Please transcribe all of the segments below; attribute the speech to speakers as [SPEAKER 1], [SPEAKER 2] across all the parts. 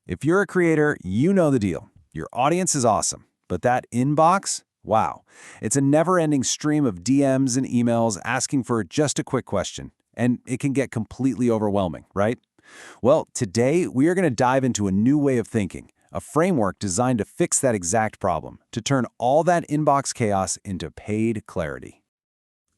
[SPEAKER 1] If you're a creator, you know the deal. Your audience is awesome, but that inbox? Wow. It's a never-ending stream of DMs and emails asking for just a quick question, and it can get completely overwhelming, right? Well, today we are going to dive into a new way of thinking, a framework designed to fix that exact problem, to turn all that inbox chaos into paid clarity.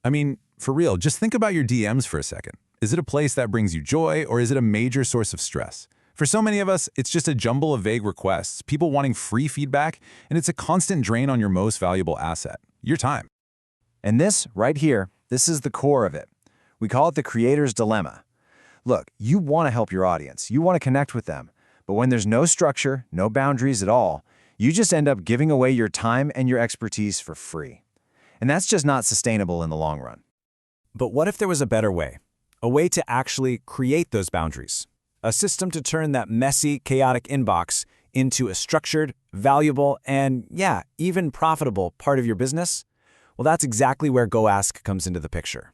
[SPEAKER 2] I mean, for real, just think about your DMs for a second. Is it a place that brings you joy, or is it a major source of stress? For so many of us, it's just a jumble of vague requests, people wanting free feedback, and it's a constant drain on your most valuable asset, your time.
[SPEAKER 1] And this, right here, this is the core of it. We call it the creator's dilemma. Look, you want to help your audience, you want to connect with them, but when there's no structure, no boundaries at all, you just end up giving away your time and your expertise for free. And that's just not sustainable in the long run.
[SPEAKER 3] But what if there was a better way? A way to actually create those boundaries? A system to turn that messy, chaotic inbox into a structured, valuable, and yeah, even profitable part of your business? Well, that's exactly where goAsk comes into the picture.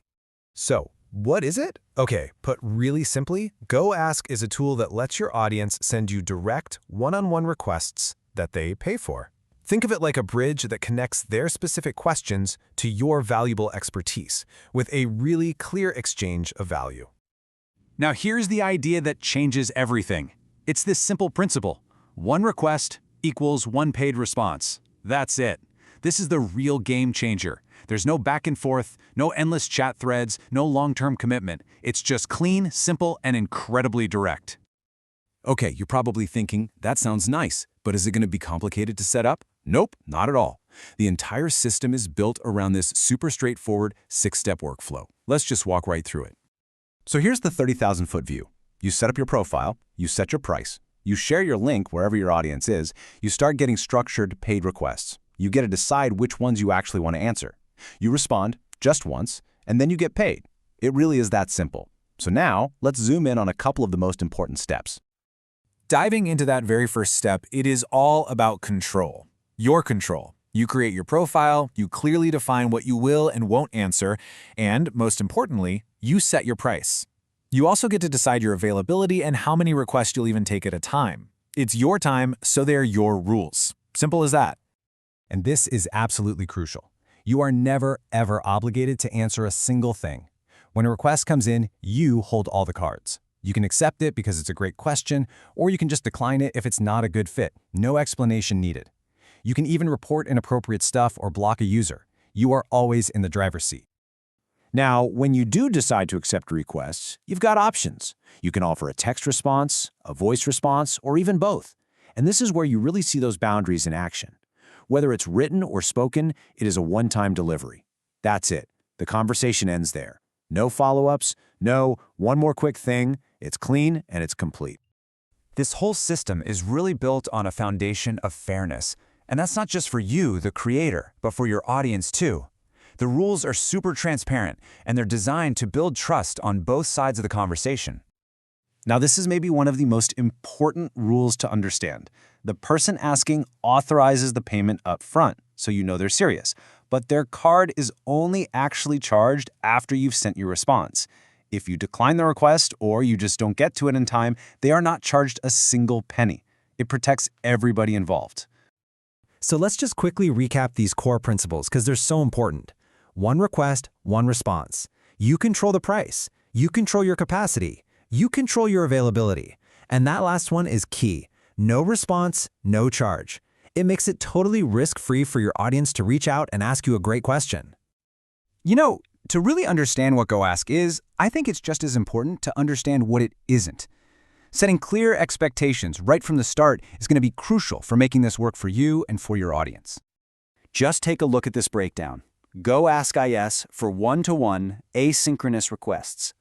[SPEAKER 2] So, what is it? Okay, put really simply, goAsk is a tool that lets your audience send you direct, one-on-one requests that they pay for. Think of it like a bridge that connects their specific questions to your valuable expertise with a really clear exchange of value.
[SPEAKER 1] Now here's the idea that changes everything. It's this simple principle. One request equals one paid response. That's it. This is the real game changer. There's no back and forth, no endless chat threads, no long-term commitment. It's just clean, simple, and incredibly direct. Okay, you're probably thinking, that sounds nice, but is it going to be complicated to set up? Nope, not at all. The entire system is built around this super straightforward 6-step workflow. Let's just walk right through it. So here's the 30,000-foot view. You set up your profile, you set your price, you share your link wherever your audience is, you start getting structured paid requests. You get to decide which ones you actually want to answer. You respond just once, and then you get paid. It really is that simple. So now, let's zoom in on a couple of the most important steps.
[SPEAKER 3] Diving into that very first step, it is all about control. Your control. You create your profile, you clearly define what you will and won't answer, and, most importantly, you set your price. You also get to decide your availability and how many requests you'll even take at a time. It's your time, so they're your rules. Simple as that.
[SPEAKER 2] And this is absolutely crucial. You are never, ever obligated to answer a single thing. When a request comes in, you hold all the cards. You can accept it because it's a great question, or you can just decline it if it's not a good fit. No explanation needed. You can even report inappropriate stuff or block a user. You are always in the driver's seat.
[SPEAKER 1] Now, when you do decide to accept requests, you've got options. You can offer a text response, a voice response, or even both. And this is where you really see those boundaries in action. Whether it's written or spoken, it is a one-time delivery. That's it. The conversation ends there. No follow-ups, no one more quick thing. It's clean and it's complete.
[SPEAKER 3] This whole system is really built on a foundation of fairness. And that's not just for you, the creator, but for your audience too. The rules are super transparent, and they're designed to build trust on both sides of the conversation.
[SPEAKER 1] Now, this is maybe one of the most important rules to understand. The person asking authorizes the payment up front, so you know they're serious. But their card is only actually charged after you've sent your response. If you decline the request or you just don't get to it in time, they are not charged a single penny. It protects everybody involved.
[SPEAKER 2] So let's just quickly recap these core principles because they're so important. One request, one response. You control the price. You control your capacity. You control your availability. And that last one is key. No response, no charge. It makes it totally risk-free for your audience to reach out and ask you a great question.
[SPEAKER 1] You know, to really understand what goAsk is, I think it's just as important to understand what it isn't. Setting clear expectations right from the start is going to be crucial for making this work for you and for your audience. Just take a look at this breakdown. goAsk for one-to-one asynchronous requests.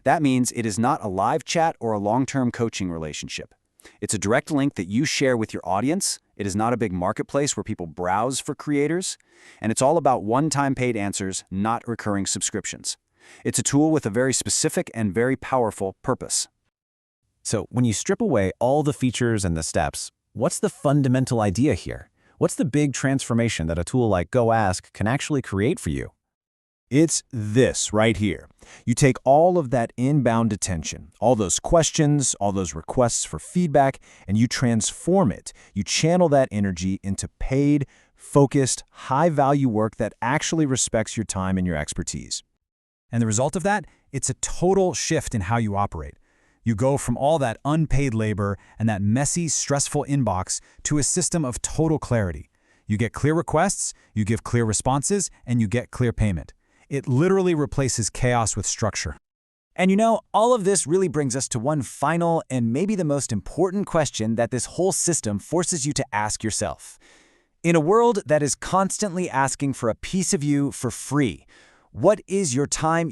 [SPEAKER 1] That means it is not a live chat or a long-term coaching relationship. It's a direct link that you share with your audience. It is not a big marketplace where people browse for creators. And it's all about one-time paid answers, not recurring subscriptions. It's a tool with a very specific and very powerful purpose.
[SPEAKER 3] So when you strip away all the features and the steps, what's the fundamental idea here? What's the big transformation that a tool like goAsk can actually create for you?
[SPEAKER 1] It's this right here.
[SPEAKER 3] You take all of that inbound attention, all those questions, all those requests for feedback, and you transform it. You channel that energy into paid, focused, high-value work that actually respects your time and your expertise.
[SPEAKER 1] And the result of that? It's a total shift in how you operate. You go from all that unpaid labor and that messy, stressful inbox to a system of total clarity. You get clear requests, you give clear responses, and you get clear payment. It literally replaces chaos with structure.
[SPEAKER 4] And you know, all of this really brings us to one final and maybe the most important question that this whole system forces you to ask yourself. In a world that is constantly asking for a piece of you for free, what is your time